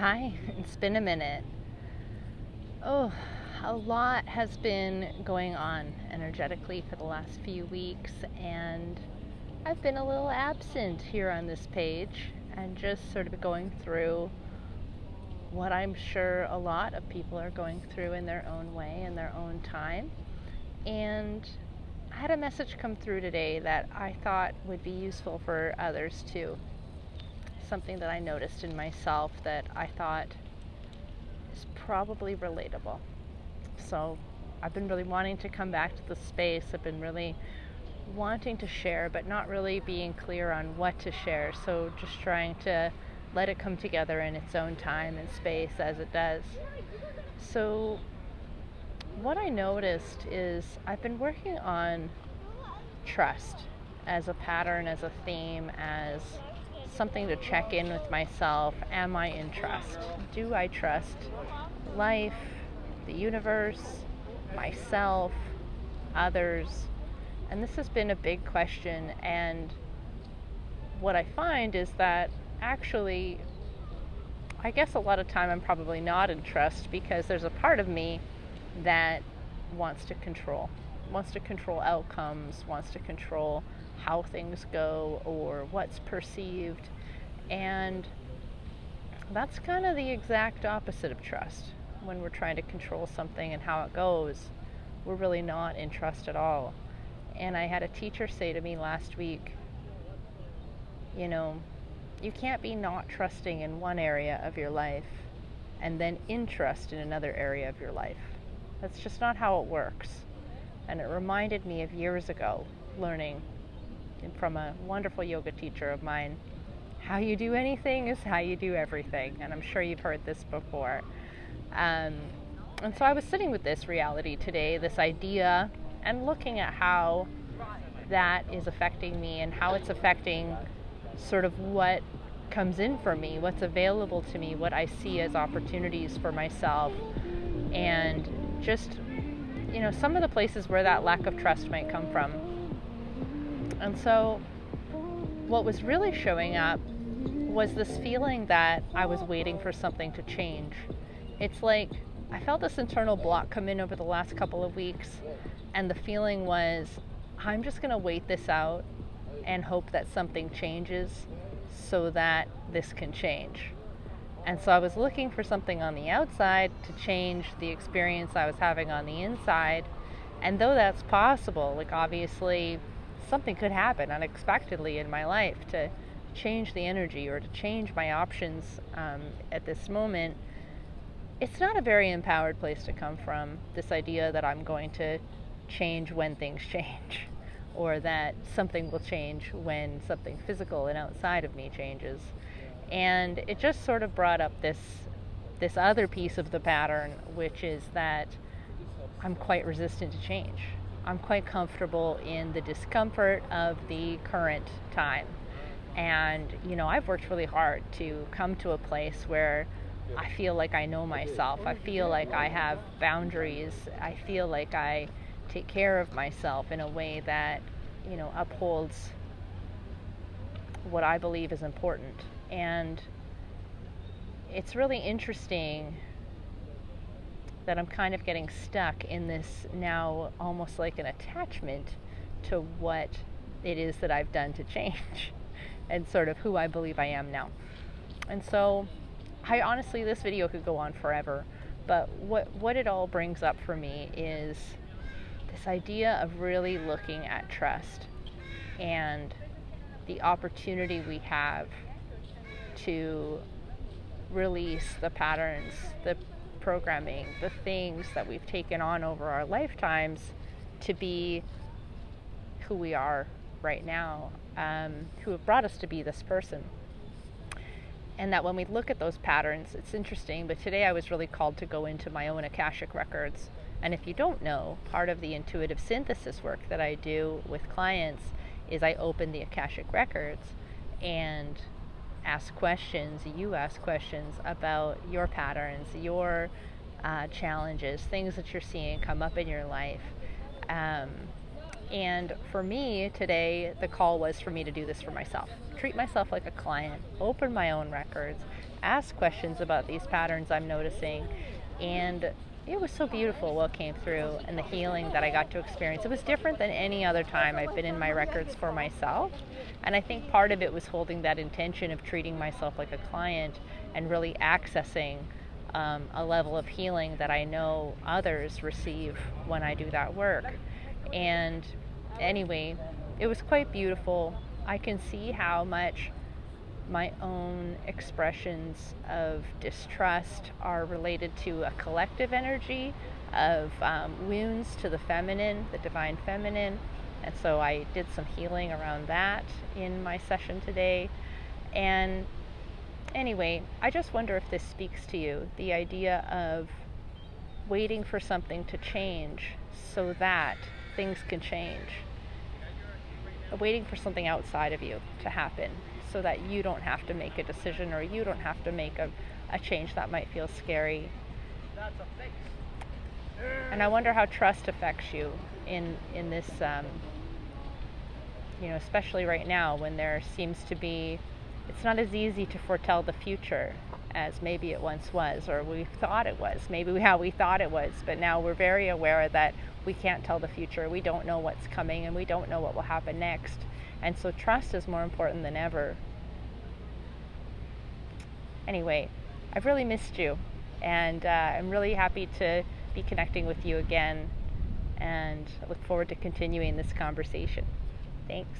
Hi, it's been a minute. Oh, a lot has been going on energetically for the last few weeks, and I've been a little absent here on this page and just sort of going through what I'm sure a lot of people are going through in their own way, in their own time. And I had a message come through today that I thought would be useful for others too. Something that I noticed in myself that I thought is probably relatable. So I've been really wanting to come back to the space. I've been really wanting to share, but not really being clear on what to share. So just trying to let it come together in its own time and space as it does. So what I noticed is I've been working on trust as a pattern, as a theme, as something to check in with myself. Am I in trust? Do I trust life, the universe, myself, others? And this has been a big question. And what I find is that actually, I guess a lot of time I'm probably not in trust because there's a part of me that wants to control outcomes, wants to control how things go or what's perceived. And that's kind of the exact opposite of trust. When we're trying to control something and how it goes, we're really not in trust at all. And I had a teacher say to me last week, you can't be not trusting in one area of your life and then in trust in another area of your life. That's just not how it works. And it reminded me of years ago learning from a wonderful yoga teacher of mine, how you do anything is how you do everything. And I'm sure you've heard this before. And so I was sitting with this reality today, this idea, and looking at how that is affecting me and how it's affecting sort of what comes in for me, what's available to me, what I see as opportunities for myself, and just, some of the places where that lack of trust might come from. And so what was really showing up was this feeling that I was waiting for something to change. It's like I felt this internal block come in over the last couple of weeks, and the feeling was, I'm just going to wait this out and hope that something changes so that this can change. And so I was looking for something on the outside to change the experience I was having on the inside. And though that's possible, like obviously something could happen unexpectedly in my life to change the energy or to change my options at this moment, it's not a very empowered place to come from, this idea that I'm going to change when things change, or that something will change when something physical and outside of me changes. And it just sort of brought up this other piece of the pattern, which is that I'm quite resistant to change. I'm quite comfortable in the discomfort of the current time. And, I've worked really hard to come to a place where I feel like I know myself. I feel like I have boundaries. I feel like I take care of myself in a way that, upholds what I believe is important. And it's really interesting that I'm kind of getting stuck in this now almost like an attachment to what it is that I've done to change and sort of who I believe I am now. And so I honestly, this video could go on forever, but what it all brings up for me is this idea of really looking at trust and the opportunity we have to release the patterns, the programming, the things that we've taken on over our lifetimes to be who we are right now, who have brought us to be this person. And that when we look at those patterns, it's interesting, but today I was really called to go into my own Akashic records. And if you don't know, part of the intuitive synthesis work that I do with clients is I open the Akashic records and ask questions, you ask questions about your patterns, your challenges, things that you're seeing come up in your life. And for me today, the call was for me to do this for myself. Treat myself like a client, open my own records, ask questions about these patterns I'm noticing. And it was so beautiful what came through and the healing that I got to experience. It was different than any other time I've been in my records for myself. And I think part of it was holding that intention of treating myself like a client and really accessing a level of healing that I know others receive when I do that work. And anyway, it was quite beautiful. I can see how much my own expressions of distrust are related to a collective energy of wounds to the feminine, the divine feminine. And so I did some healing around that in my session today. And anyway, I just wonder if this speaks to you, the idea of waiting for something to change so that things can change. Waiting for something outside of you to happen so that you don't have to make a decision or you don't have to make a change that might feel scary. And I wonder how trust affects you in this, especially right now when there seems to be, it's not as easy to foretell the future as maybe it once was, or we thought it was, maybe how we thought it was, but now we're very aware that we can't tell the future. We don't know what's coming and we don't know what will happen next. And so trust is more important than ever. Anyway, I've really missed you, and I'm really happy to be connecting with you again, and I look forward to continuing this conversation. Thanks.